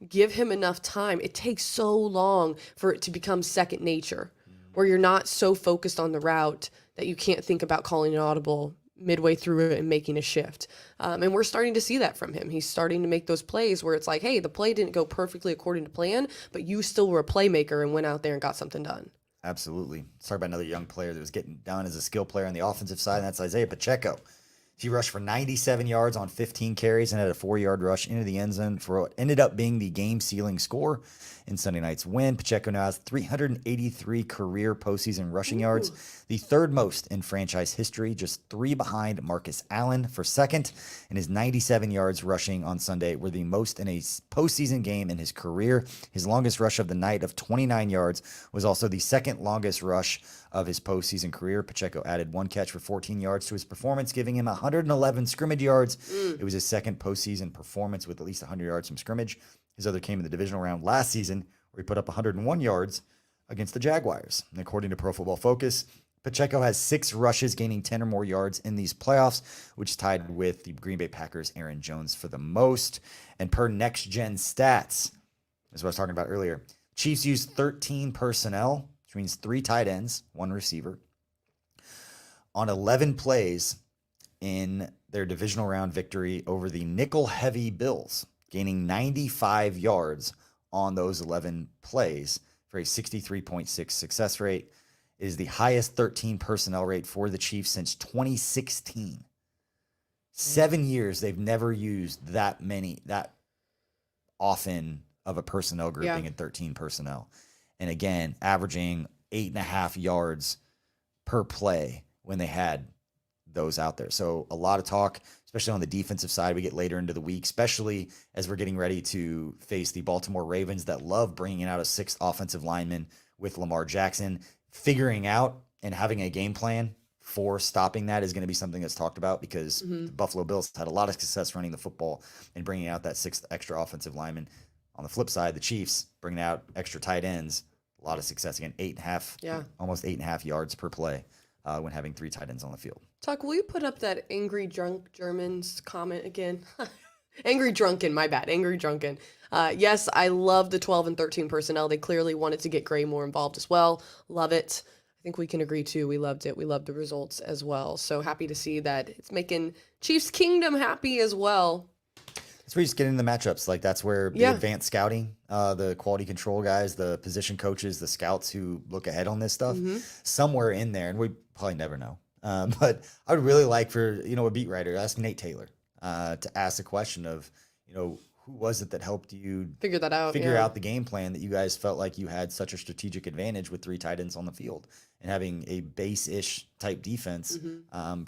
give him enough time. It takes so long for it to become second nature, where you're not so focused on the route that you can't think about calling an audible midway through it and making a shift. And we're starting to see that from him. He's starting to make those plays where it's like, hey, the play didn't go perfectly according to plan, but you still were a playmaker and went out there and got something done. Absolutely. Let's talk about another young player that was getting done as a skill player on the offensive side, and that's Isaiah Pacheco. He rushed for 97 yards on 15 carries and had a 4-yard rush into the end zone for what ended up being the game-sealing score in Sunday night's win. Pacheco now has 383 career postseason rushing yards, the 3rd most in franchise history, just 3 behind Marcus Allen for 2nd, and his 97 yards rushing on Sunday were the most in a postseason game in his career. His longest rush of the night of 29 yards was also the 2nd longest rush of his postseason career. Pacheco added 1 catch for 14 yards to his performance, giving him 111 scrimmage yards. It was his 2nd postseason performance with at least 100 yards from scrimmage. His other came in the divisional round last season, where he put up 101 yards against the Jaguars. And according to Pro Football Focus, Pacheco has 6 rushes, gaining 10 or more yards in these playoffs, which is tied with the Green Bay Packers' Aaron Jones for the most. And per Next Gen Stats, as I was talking about earlier, Chiefs used 13 personnel, which means 3 tight ends, 1 receiver, on 11 plays in their divisional round victory over the nickel-heavy Bills, gaining 95 yards on those 11 plays for a 63.6 success rate. It is the highest 13 personnel rate for the Chiefs since 2016. 7 years, they've never used that often of a personnel grouping in 13 personnel. And again, averaging 8.5 yards per play when they had those out there. So a lot of talk, especially on the defensive side. We get later into the week, especially as we're getting ready to face the Baltimore Ravens that love bringing out a sixth offensive lineman with Lamar Jackson. Figuring out and having a game plan for stopping that is going to be something that's talked about, because the Buffalo Bills had a lot of success running the football and bringing out that sixth extra offensive lineman. On the flip side, the Chiefs bringing out extra tight ends, a lot of success. Again, almost 8.5 yards per play when having 3 tight ends on the field. Tuck, will you put up that angry drunk Germans comment again? Angry drunken, my bad. Angry drunken. Yes, I love the 12 and 13 personnel. They clearly wanted to get Gray more involved as well. Love it. I think we can agree too. We loved it. We loved the results as well. So happy to see that it's making Chiefs Kingdom happy as well. That's where you just get into the matchups. Like, that's where the advanced scouting, the quality control guys, the position coaches, the scouts who look ahead on this stuff, somewhere in there, and we probably never know. But I would really like for, a beat writer, ask Nate Taylor to ask the question of, who was it that helped you figure out the game plan that you guys felt like you had such a strategic advantage with 3 tight ends on the field and having a base-ish type defense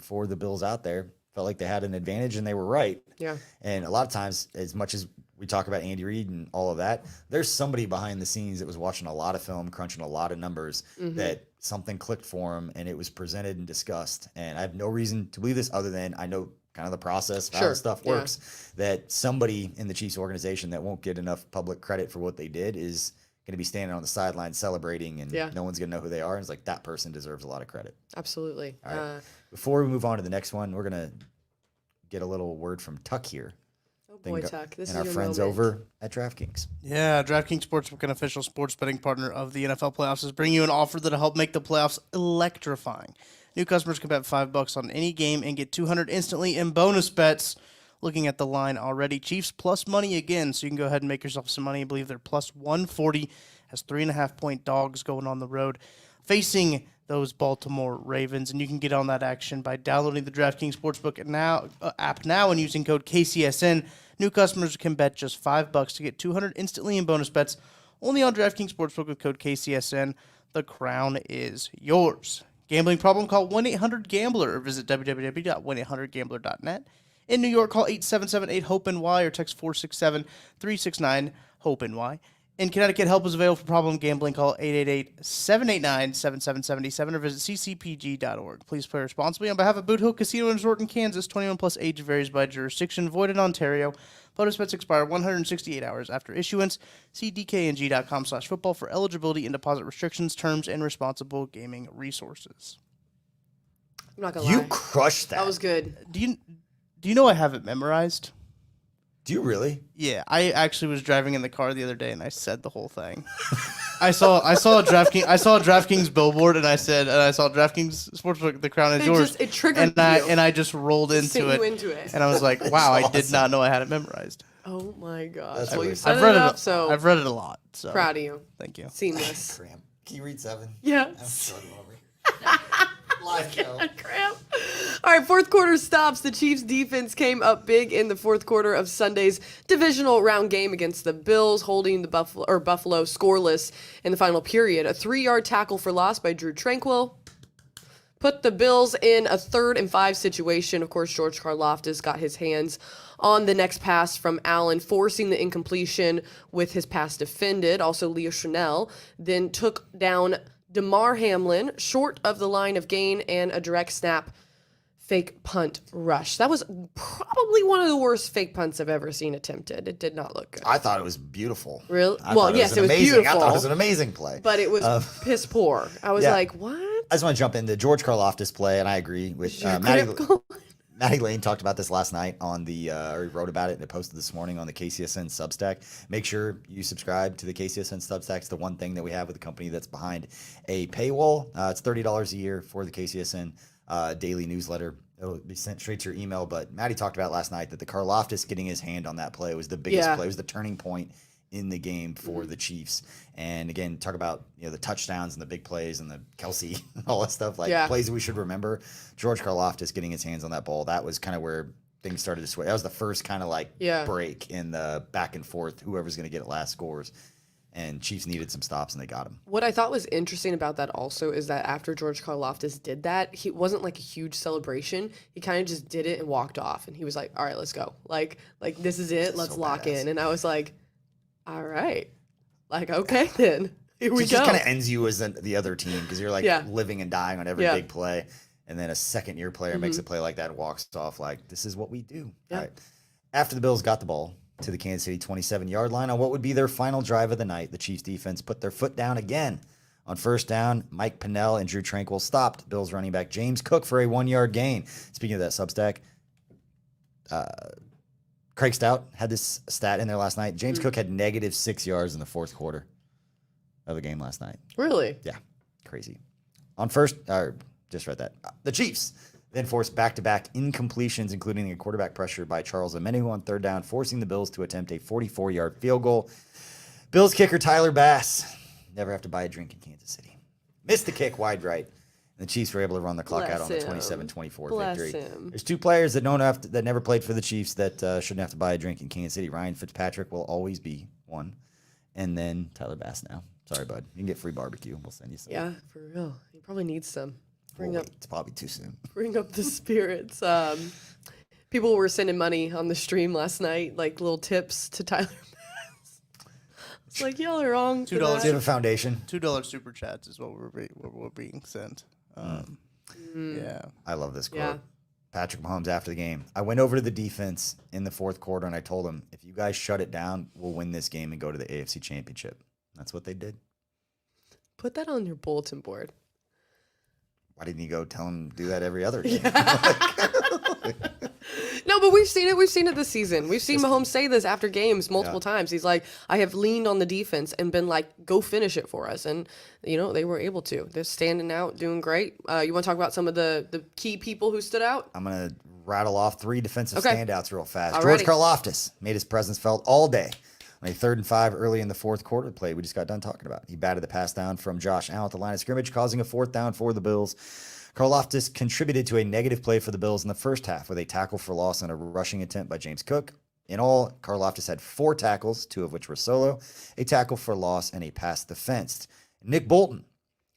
for the Bills out there. Felt like they had an advantage, and they were right. Yeah. And a lot of times, as much as we talk about Andy Reid and all of that, there's somebody behind the scenes that was watching a lot of film, crunching a lot of numbers, that something clicked for him, and it was presented and discussed. And I have no reason to believe this other than I know kind of the process, how stuff works, that somebody in the Chiefs organization that won't get enough public credit for what they did is going to be standing on the sideline celebrating, and no one's going to know who they are. And it's like, that person deserves a lot of credit. Absolutely. All right. Before we move on to the next one, we're going to get a little word from Tuck here. Oh boy, Tuck. This is our your friends moment. over at DraftKings. Yeah, DraftKings Sportsbook, an official sports betting partner of the NFL playoffs, is bringing you an offer that'll help make the playoffs electrifying. New customers can bet $5 on any game and get $200 instantly in bonus bets. Looking at the line already, Chiefs plus money again, so you can go ahead and make yourself some money. I believe they're plus 140, has 3.5-point dogs going on the road, facing those Baltimore Ravens, and you can get on that action by downloading the DraftKings Sportsbook app now and using code KCSN. New customers can bet just $5 to get $200 instantly in bonus bets, only on DraftKings Sportsbook with code KCSN. The crown is yours. Gambling problem? Call 1-800-GAMBLER or visit www.1800gambler.net. In New York, call 877-8-HOPE-NY or text 467-369-HOPE-NY. In Connecticut, help is available for problem gambling. Call 888-789-7777 or visit ccpg.org. Please play responsibly. On behalf of Boot Hill Casino and Resort in Kansas, 21 plus age varies by jurisdiction. Void in Ontario. Bonus bets expire 168 hours after issuance. See dkng.com/football for eligibility and deposit restrictions, terms, and responsible gaming resources. I'm not going to lie. You crushed that. That was good. Do you know I have it memorized? Do you really? Yeah, I actually was driving in the car the other day and I said the whole thing. I saw a DraftKings billboard and I saw DraftKings Sportsbook, the crown is yours. It triggered and I just rolled into it. And I was like, wow, That's I did not know I had it memorized. Oh my gosh. That's Well, you really set I've read it it. up, so I've read it a lot. So proud of you. Thank you. Seamless. Cramp. Can you read 7? Yeah. I'm struggling over here. Live count. Crap. All right, fourth quarter stops. The Chiefs defense came up big in the fourth quarter of Sunday's divisional round game against the Bills, holding the Buffalo scoreless in the final period. A 3-yard tackle for loss by Drew Tranquill put the Bills in a 3rd and 5 situation. Of course, George Karlaftis got his hands on the next pass from Allen, forcing the incompletion with his pass defended. Also, Leo Chanel then took down DeMar Hamlin short of the line of gain and a direct snap fake punt rush. That was probably one of the worst fake punts I've ever seen attempted. It did not look good. I thought it was beautiful. Really? Well, yes, it was amazing. beautiful. I thought it was an amazing play. But it was piss poor. I was like, what? I just want to jump into George Karlaftis play, and I agree with Matty Lane talked about this last night on the, or he wrote about it and it posted this morning on the KCSN Substack. Make sure you subscribe to the KCSN Substack. It's the one thing that we have with the company that's behind a paywall. It's $30 a year for the KCSN daily newsletter. It'll be sent straight to your email. But Maddie talked about last night that the Karlaftis getting his hand on that play was the biggest play. It was the turning point in the game for the Chiefs. And again, talk about the touchdowns and the big plays and the Kelce and all that stuff, like plays that we should remember. George Karlaftis getting his hands on that ball, that was kind of where things started to sway. That was the first kind of break in the back and forth. Whoever's going to get it last scores. And Chiefs needed some stops, and they got him. What I thought was interesting about that also is that after George Karlaftis did that, he wasn't like a huge celebration. He kind of just did it and walked off, and he was like, "All right, let's go. Like this is it. Let's lock in." And I was like, "All right, like okay then, here we go." It just kind of ends you as the other team because you're like living and dying on every big play, and then a second-year player makes a play like that and walks off like, "This is what we do." All right. After the Bills got the ball to the Kansas City 27-yard line on what would be their final drive of the night, the Chiefs defense put their foot down again. On first down, Mike Pennell and Drew Tranquill stopped Bills running back James Cook for a 1-yard gain. Speaking of that Substack, Craig Stout had this stat in there last night. James Cook had negative 6 yards in the fourth quarter of the game last night. Really? Yeah, crazy. On first, just read that. The Chiefs then forced back-to-back incompletions, including a quarterback pressure by Charles Omenihu on third down, forcing the Bills to attempt a 44-yard field goal. Bills kicker Tyler Bass, never have to buy a drink in Kansas City, missed the kick wide right, and the Chiefs were able to run the clock out on the 27-24 victory. There's two players that that never played for the Chiefs that shouldn't have to buy a drink in Kansas City. Ryan Fitzpatrick will always be one, and then Tyler Bass now. Sorry, bud. You can get free barbecue. We'll send you some. Yeah, for real. You probably need some. It's probably too soon. Bring up the spirits. People were sending money on the stream last night, like little tips to Tyler Bass. It's like, y'all are wrong. $2. Do you have a foundation? $2 super chats is what we're being sent. Yeah. I love this quote. Yeah. Patrick Mahomes after the game. I went over to the defense in the fourth quarter and I told them, if you guys shut it down, we'll win this game and go to the AFC Championship. That's what they did. Put that on your bulletin board. Why didn't you go tell him to do that every other game? No, but we've seen it. We've seen it this season. We've seen Mahomes say this after games multiple times. He's like, I have leaned on the defense and been like, go finish it for us. And, they were able to. They're standing out, doing great. You want to talk about some of the key people who stood out? I'm going to rattle off 3 defensive standouts real fast. Alrighty. George Karlaftis made his presence felt all day. On a 3rd and 5 early in the fourth quarter play we just got done talking about. He batted the pass down from Josh Allen at the line of scrimmage, causing a 4th down for the Bills. Karlaftis contributed to a negative play for the Bills in the first half with a tackle for loss and a rushing attempt by James Cook. In all, Karlaftis had 4 tackles, 2 of which were solo, a tackle for loss, and a pass defensed. Nick Bolton.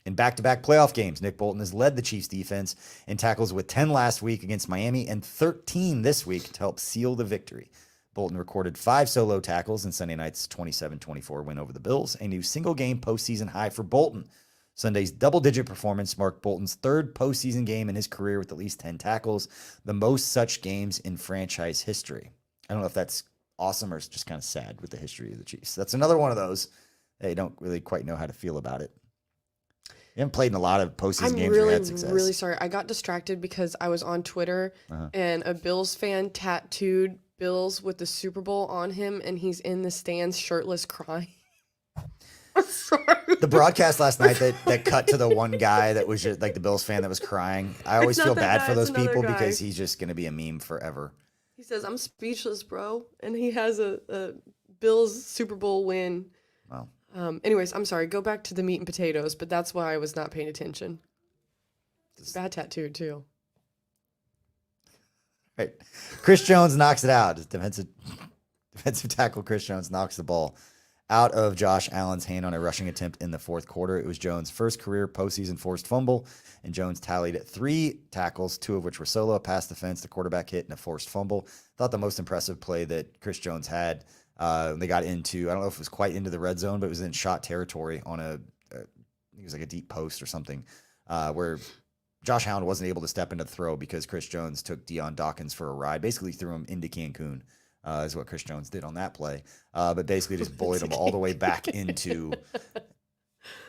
In back-to-back playoff games, Nick Bolton has led the Chiefs defense in tackles with 10 last week against Miami and 13 this week to help seal the victory. Bolton recorded 5 solo tackles in Sunday night's 27-24 win over the Bills, a new single-game postseason high for Bolton. Sunday's double-digit performance marked Bolton's 3rd postseason game in his career with at least 10 tackles, the most such games in franchise history. I don't know if that's awesome or it's just kind of sad with the history of the Chiefs. That's another one of those. They don't really quite know how to feel about it. You haven't played in a lot of postseason games where you had success. I'm really sorry. I got distracted because I was on Twitter and a Bills fan tattooed Bills with the Super Bowl on him, and he's in the stands shirtless crying. I'm sorry. The broadcast last night that cut to the one guy that was just like the Bills fan that was crying. I always feel bad for those people because he's just going to be a meme forever. He says, I'm speechless, bro. And he has a Bills Super Bowl win. Wow. Anyways, I'm sorry. Go back to the meat and potatoes, but that's why I was not paying attention. It's bad tattooed, too. Right. Chris Jones knocks it out. Defensive tackle Chris Jones knocks the ball out of Josh Allen's hand on a rushing attempt in the fourth quarter. It was Jones' first career postseason forced fumble, and Jones tallied at 3 tackles, 2 of which were solo, a pass defense, the quarterback hit, and a forced fumble. Thought the most impressive play that Chris Jones had, they got into, I don't know if it was quite into the red zone, but it was in shot territory on I think it was like a deep post or something, where Josh Allen wasn't able to step into the throw because Chris Jones took Deion Dawkins for a ride, basically threw him into Cancun. Is what Chris Jones did on that play. But basically just bullied him all the way back into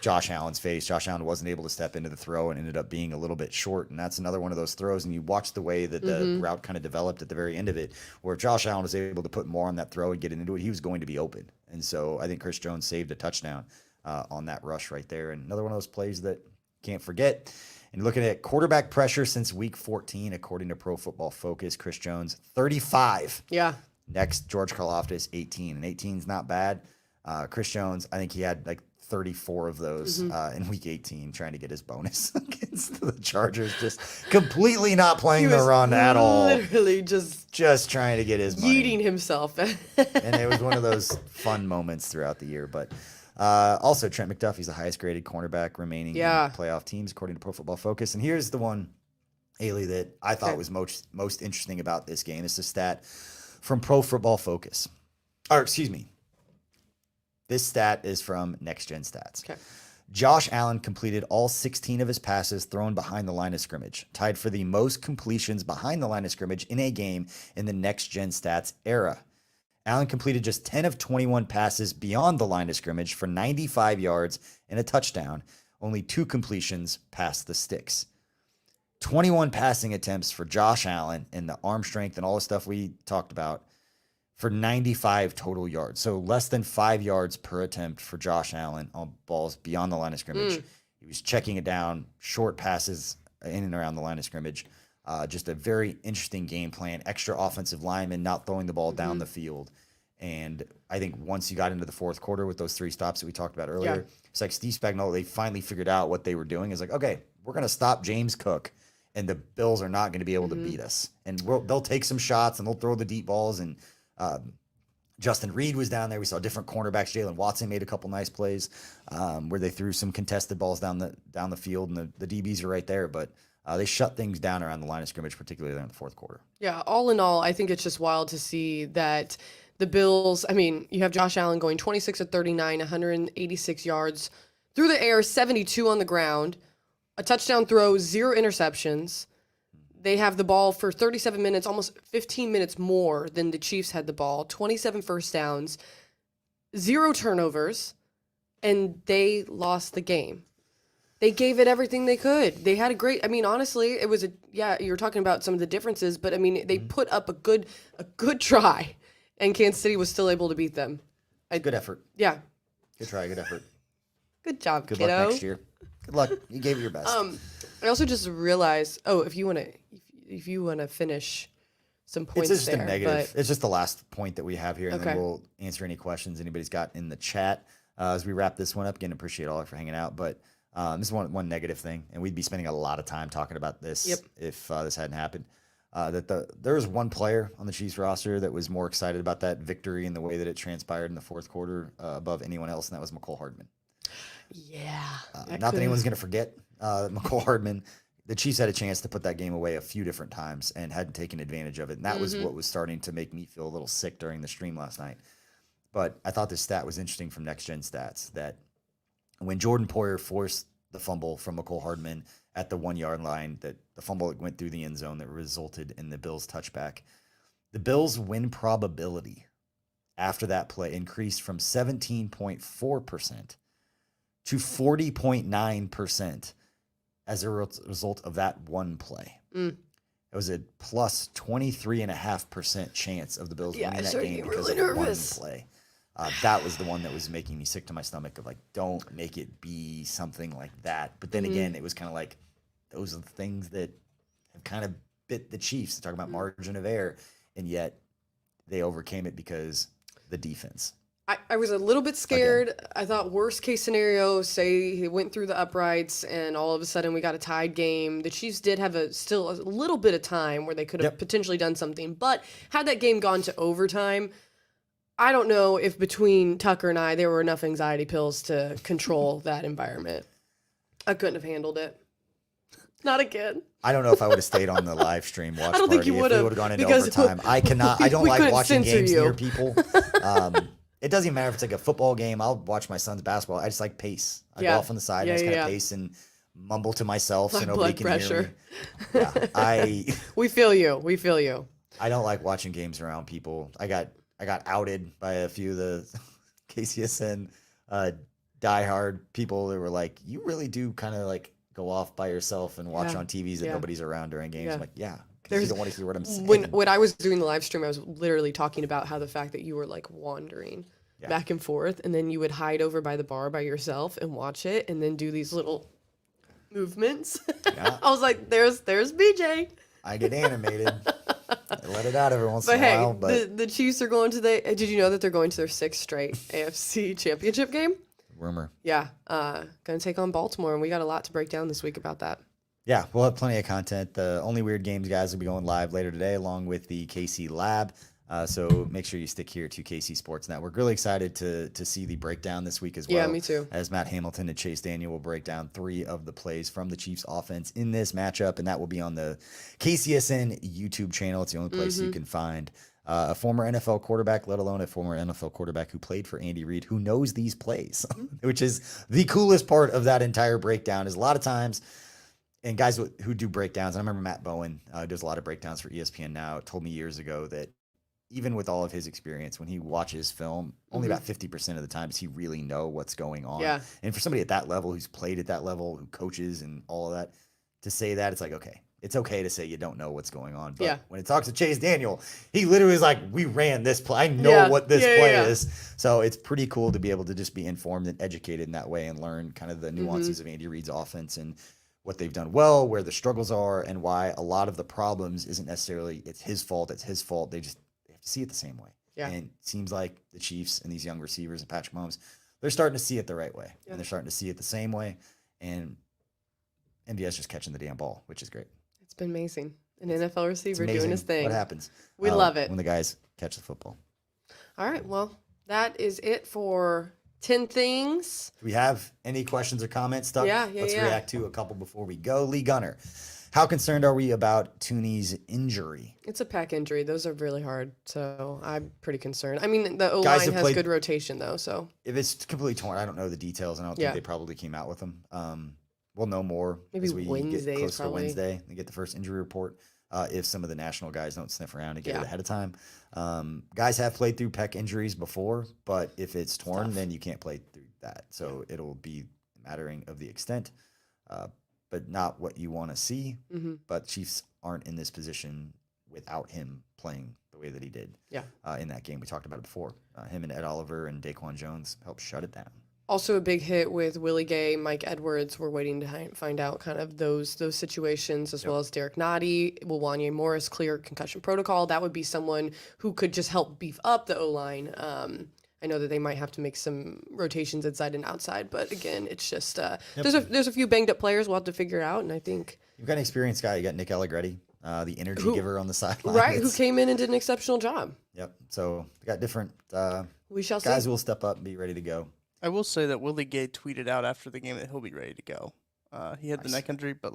Josh Allen's face. Josh Allen wasn't able to step into the throw and ended up being a little bit short. And that's another one of those throws. And you watch the way that the route kind of developed at the very end of it, where if Josh Allen was able to put more on that throw and get into it, he was going to be open. And so I think Chris Jones saved a touchdown on that rush right there. And another one of those plays that can't forget. And looking at quarterback pressure since week 14, according to Pro Football Focus, Chris Jones, 35. Yeah. Next, George Karlaftis, 18. And 18 is not bad. Chris Jones, I think he had like 34 of those in week 18 trying to get his bonus against the Chargers. Just completely not playing the run at all. Literally just trying to get his money. eating himself. And it was one of those fun moments throughout the year. But also, Trent McDuffie's the highest graded cornerback remaining in playoff teams, according to Pro Football Focus. And here's the one, Haley, that I thought was most interesting about this game. It's a stat from Pro Football Focus. Or, excuse me. This stat is from Next Gen Stats. Okay. Josh Allen completed all 16 of his passes thrown behind the line of scrimmage, tied for the most completions behind the line of scrimmage in a game in the Next Gen Stats era. Allen completed just 10 of 21 passes beyond the line of scrimmage for 95 yards and a touchdown, only 2 completions past the sticks. 21 passing attempts for Josh Allen and the arm strength and all the stuff we talked about for 95 total yards. So less than 5 yards per attempt for Josh Allen on balls beyond the line of scrimmage. He was checking it down, short passes in and around the line of scrimmage. Just a very interesting game plan. Extra offensive linemen not throwing the ball down the field. And I think once you got into the fourth quarter with those 3 stops that we talked about earlier, it's like Steve Spagnuolo, they finally figured out what they were doing. It's like, okay, we're going to stop James Cook, and the Bills are not going to be able to beat us. And they'll take some shots, and they'll throw the deep balls. And Justin Reed was down there. We saw different cornerbacks. Jalen Watson made a couple nice plays where they threw some contested balls down the field, and the DBs are right there. But they shut things down around the line of scrimmage, particularly there in the fourth quarter. Yeah, all in all, I think it's just wild to see that the Bills, I mean, you have Josh Allen going 26 of 39, 186 yards through the air, 72 on the ground, a touchdown throw, 0 interceptions. They have the ball for 37 minutes, almost 15 minutes more than the Chiefs had the ball, 27 first downs, 0 turnovers, and they lost the game. They gave it everything they could. They had a great, I mean, honestly, it was you were talking about some of the differences, but I mean, they put up a good try, and Kansas City was still able to beat them. Good effort. Yeah. Good try, good effort. Good job, Good kiddo. luck next year. Good luck. You gave it your best. I also just realized, if you want to finish some points it's just there, a negative. but It's just the last point that we have here, and then we'll answer any questions anybody's got in the chat as we wrap this one up. Again, appreciate all for hanging out, but this is one negative thing, and we'd be spending a lot of time talking about this if this hadn't happened. There was one player on the Chiefs roster that was more excited about that victory and the way that it transpired in the fourth quarter above anyone else, and that was McCole Hardman. Yeah. Not that anyone's going to forget McCole Hardman. The Chiefs had a chance to put that game away a few different times and hadn't taken advantage of it. And that was what was starting to make me feel a little sick during the stream last night. But I thought this stat was interesting from Next Gen Stats that when Jordan Poyer forced the fumble from McCole Hardman at the 1-yard line, that the fumble that went through the end zone that resulted in the Bills' touchback, the Bills' win probability after that play increased from 17.4% to 40.9% as a result of that one play. It was a plus 23.5% chance of the Bills winning that game because of one play. That was the one that was making me sick to my stomach of like, don't make it be something like that. But then again, it was kind of like, those are the things that have kind of bit the Chiefs. Talk about margin of error, and yet they overcame it because the defense. I was a little bit scared. Again. I thought worst case scenario, say he went through the uprights and all of a sudden we got a tied game. The Chiefs did have still a little bit of time where they could have potentially done something. But had that game gone to overtime, I don't know if between Tucker and I there were enough anxiety pills to control that environment. I couldn't have handled it. Not again. I don't know if I would have stayed on the live stream watch party if we would have gone into overtime. I don't like watching games near people. It doesn't even matter if it's like a football game. I'll watch my son's basketball. I just like pace. I go off on the side and I just kind of pace and mumble to myself so nobody can hear me. Yeah, we feel you. I don't like watching games around people. I got outed by a few of the KCSN diehard people that were like, you really do kind of like go off by yourself and watch on TVs that nobody's around during games. I'm like, because you don't want to hear what I'm saying. When I was doing the live stream, I was literally talking about how the fact that you were like wandering back and forth, and then you would hide over by the bar by yourself and watch it, and then do these little movements. Yeah. I was like, there's BJ. I get animated. I let it out every once But in a hey, while. But the Chiefs are going to the. Did you know that they're going to their 6th straight AFC Championship game? rumor. Yeah, going to take on Baltimore, and we got a lot to break down this week about that. Yeah, we'll have plenty of content. The Only Weird Games guys will be going live later today, along with the KC Lab. So make sure you stick here to KC Sports Network. Really excited to see the breakdown this week as well. Yeah, me too. As Matt Hamilton and Chase Daniel will break down 3 of the plays from the Chiefs offense in this matchup, and that will be on the KCSN YouTube channel. It's the only place you can find a former NFL quarterback, let alone a former NFL quarterback who played for Andy Reid, who knows these plays, which is the coolest part of that entire breakdown. Is a lot of times, and guys who do breakdowns, I remember Matt Bowen does a lot of breakdowns for ESPN now, told me years ago that even with all of his experience, when he watches film, only about 50% of the time does he really know what's going on. Yeah. And for somebody at that level, who's played at that level, who coaches and all of that, to say that, it's like, okay, it's okay to say you don't know what's going on. But when it talks to Chase Daniel, he literally is like, we ran this play. I know what this play is. So it's pretty cool to be able to just be informed and educated in that way and learn kind of the nuances of Andy Reid's offense and what they've done well, where the struggles are, and why a lot of the problems isn't necessarily it's his fault. They have to see it the same way. Yeah. And it seems like the Chiefs and these young receivers and Patrick Mahomes, they're starting to see it the right way. And they're starting to see it the same way. And MVS just catching the damn ball, which is great. It's been amazing. An NFL receiver doing his thing. What happens? We love it. When the guys catch the football. All right. Well, that is it for 10 things. Do we have any questions or comments? Stuff? Let's Yeah. react to a couple before we go. Lee Gunner, how concerned are we about Tooney's injury? It's a pec injury. Those are really hard. So I'm pretty concerned. I mean, the O-line has good rotation, though. So if it's completely torn, I don't know the details. And I don't think they probably came out with them. We'll know more as we get close to Wednesday and get the first injury report. If some of the national guys don't sniff around and get it ahead of time. Guys have played through pec injuries before, but if it's torn, then you can't play through that. So it'll be mattering of the extent, but not what you want to see. But Chiefs aren't in this position without him playing the way that he did in that game. We talked about it before. Him and Ed Oliver and Daquan Jones helped shut it down. Also a big hit with Willie Gay, Mike Edwards. We're waiting to find out kind of those situations, as well as Derek Nottie. Will Wanye Morris clear concussion protocol? That would be someone who could just help beef up the O-line. I know that they might have to make some rotations inside and outside, but again, it's just there's a few banged up players we'll have to figure out, and I think you've got an experienced guy. You got Nick Allegretti, the energy giver on the sideline, right? Who came in and did an exceptional job. Yep. So we got different we shall guys see. who will step up and be ready to go. I will say that Willie Gay tweeted out after the game that he'll be ready to go. He had the neck injury, but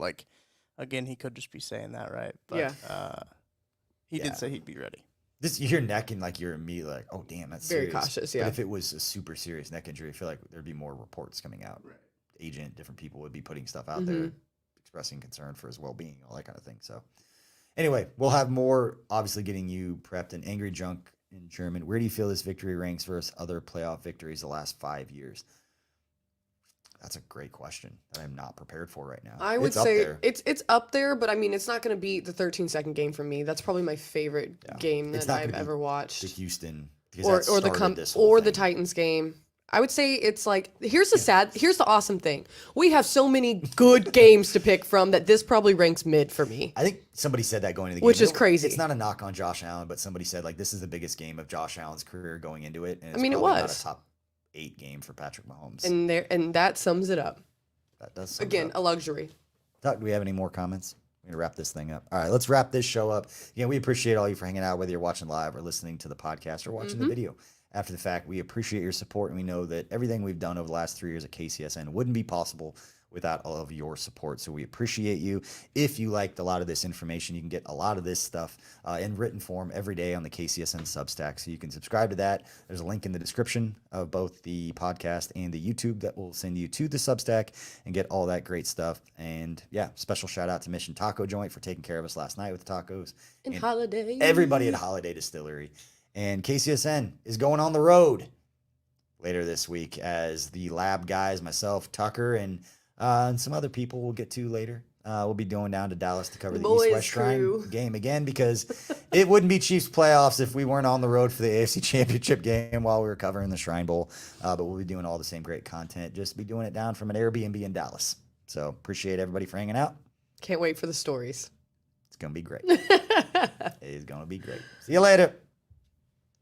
again, he could just be saying that, right? But, he did say he'd be ready. You hear neck and you're immediately like, oh damn, that's very serious. cautious. But if it was a super serious neck injury, I feel like there'd be more reports coming out. Right. Agent, different people would be putting stuff out there, expressing concern for his well-being, all that kind of thing. So, anyway, we'll have more. Obviously, getting you prepped. And Angry Junk in German, where do you feel this victory ranks versus other playoff victories the last 5 years? That's a great question that I'm not prepared for right now. I would say it's up there, but I mean, it's not going to be the 13-second game for me. That's probably my favorite game that I've ever watched. The Houston or the Titans game. I would say it's here's the awesome thing. We have so many good games to pick from that this probably ranks mid for me. I think somebody said that going into the game. Which is crazy. It's not a knock on Josh Allen, but somebody said this is the biggest game of Josh Allen's career going into it. And it's it probably was not a top 8 game for Patrick Mahomes. And that sums it up. That does again a luxury. Tuck, do we have any more comments? We're gonna wrap this thing up. All right, let's wrap this show up. Again, we appreciate all you for hanging out, whether you're watching live or listening to the podcast or watching the video after the fact. We appreciate your support, and we know that everything we've done over the last 3 years at KCSN wouldn't be possible without all of your support. So we appreciate you. If you liked a lot of this information, you can get a lot of this stuff in written form every day on the KCSN Substack. So you can subscribe to that. There's a link in the description of both the podcast and the YouTube that will send you to the Substack and get all that great stuff. And special shout out to Mission Taco Joint for taking care of us last night with the tacos. And Holiday. Everybody at Holiday Distillery. And KCSN is going on the road later this week as the lab guys, myself, Tucker, and some other people we'll get to later. We'll be going down to Dallas to cover the East-West Shrine game again because it wouldn't be Chiefs playoffs if we weren't on the road for the AFC Championship game while we were covering the Shrine Bowl. But we'll be doing all the same great content. Just be doing it down from an Airbnb in Dallas. So appreciate everybody for hanging out. Can't wait for the stories. It's going to be great. It's going to be great. See you later.